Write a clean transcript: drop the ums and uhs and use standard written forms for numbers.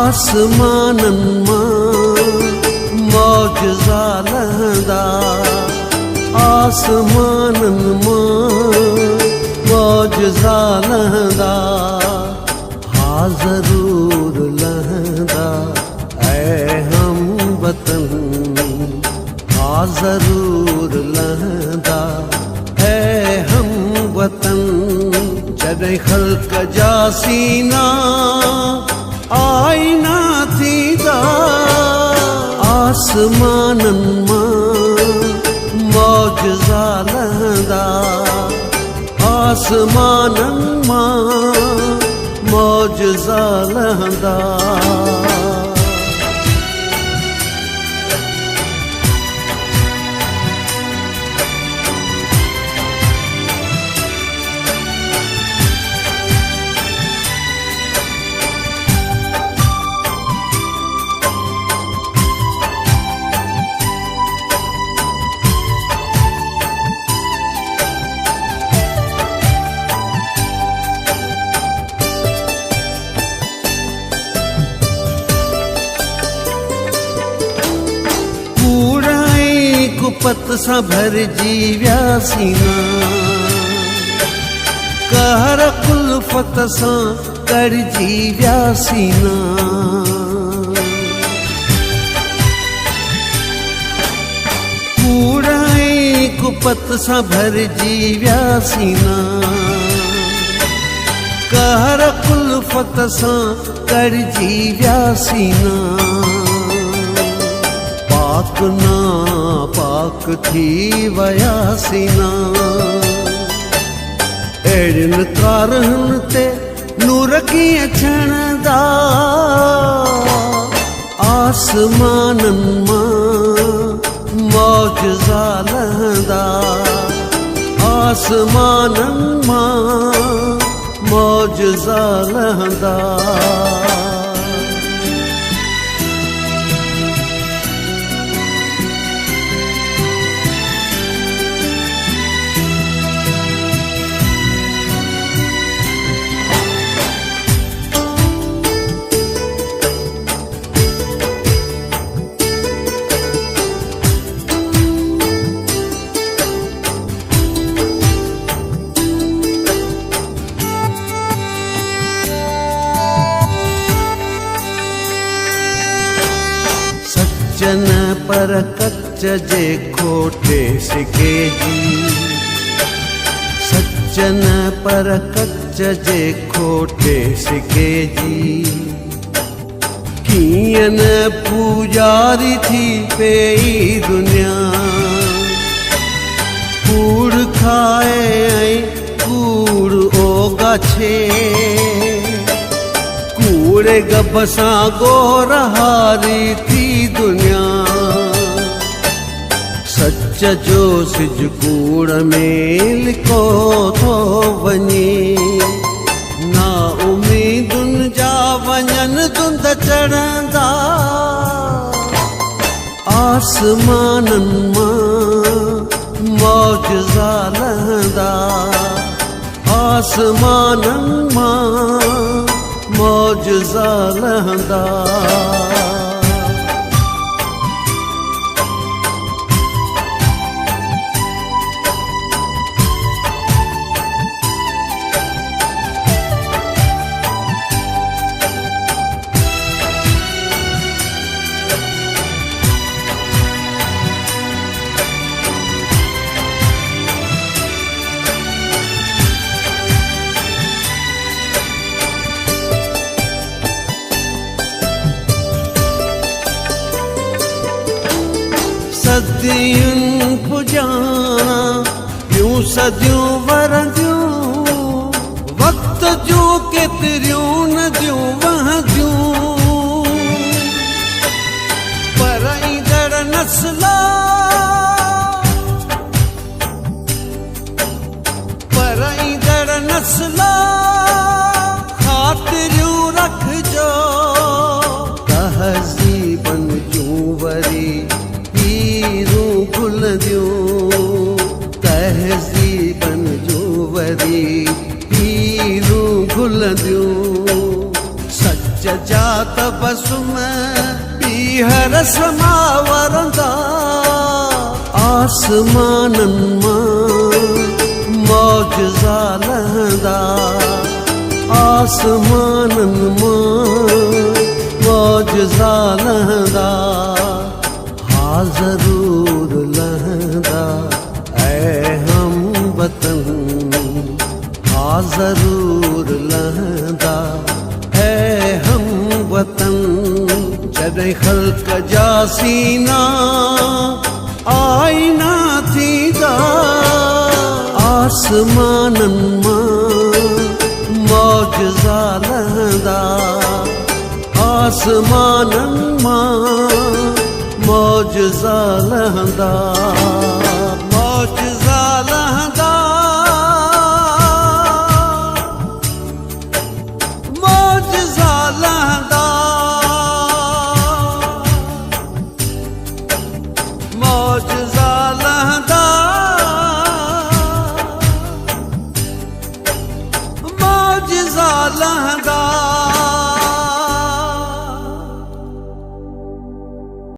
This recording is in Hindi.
आसमानन मां मौजज़ा लहंदा, आसमानन मां मौजज़ा लहंदा, हा ज़रूर लहंदा ऐ हम वतन, हा ज़रूर लहंदा ऐ हम वतन। जॾहिं ख़ल्क़ जा सीना आईना थींदा, आसमानन मां मौजज़ा लहंदा, आसमानन मां मौजज़ा लहंदा। पत सां भरजी व्यासीना, कहर कुल्फत सां करजी व्यासीना, कूड़ाई कुपत सां भरजी व्यासीना, कहर कुल्फत सां करजी व्यासीना। पाक ना पाक थी वयासीना, अहिड़ियुनि कारहनि ते नूर कीअं छणंदा, आसमानन मां मौजज़ा लहंदा, आसमानन मां मौजज़ा लहंदा। सज्जन पर कच्च जे खोटे सिके जी, सज्जन पर कच्च जे खोटे सिके जी, कीअं न पूजारी थी पेई दुनिया, कूड़ खाए ऐं कूड़ ओगा छे, कूड़े गब सां गोरहारी थी दुनिया। सच जो सिज कूड़ में लिको थो वञे, ना उम्मीदुनि जा वञन धुंध चढ़ंदा, आसमानन मां मौजज़ा लहंदा, आसमानन मां मौजज़ा लहंदा। सदियुनि पुॼाणा ॿियूं सदियूं वरंदियूं, वक़्त जूं केतिरियूं नदियूं वहंदियूं, पर ईंदड़ नस्ल, पर ईंदड़ नस्ल ख़ातिरियूं रखजो, तहज़ीबनि जूं वरी तहज़ीबनि जूं वरी हीरूं घुलंदियूं। सच जा त बस में पीहर समावरंदा आसमानन मां मौजज़ा लहंदा आसमानन मां मौजज़ा लहंदा हा ज़रूर लहंदा ऐ हम वतन हा ज़रूर लहंदा ऐ हम वतन जॾहिं ख़ल्क़ जा सीना आईना थींदा आसमानन मां मौजज़ा लहंदा आसमानन मां मौजज़ा लहंदा मौजज़ा लहंदा मौजज़ा लहंदा मौजज़ा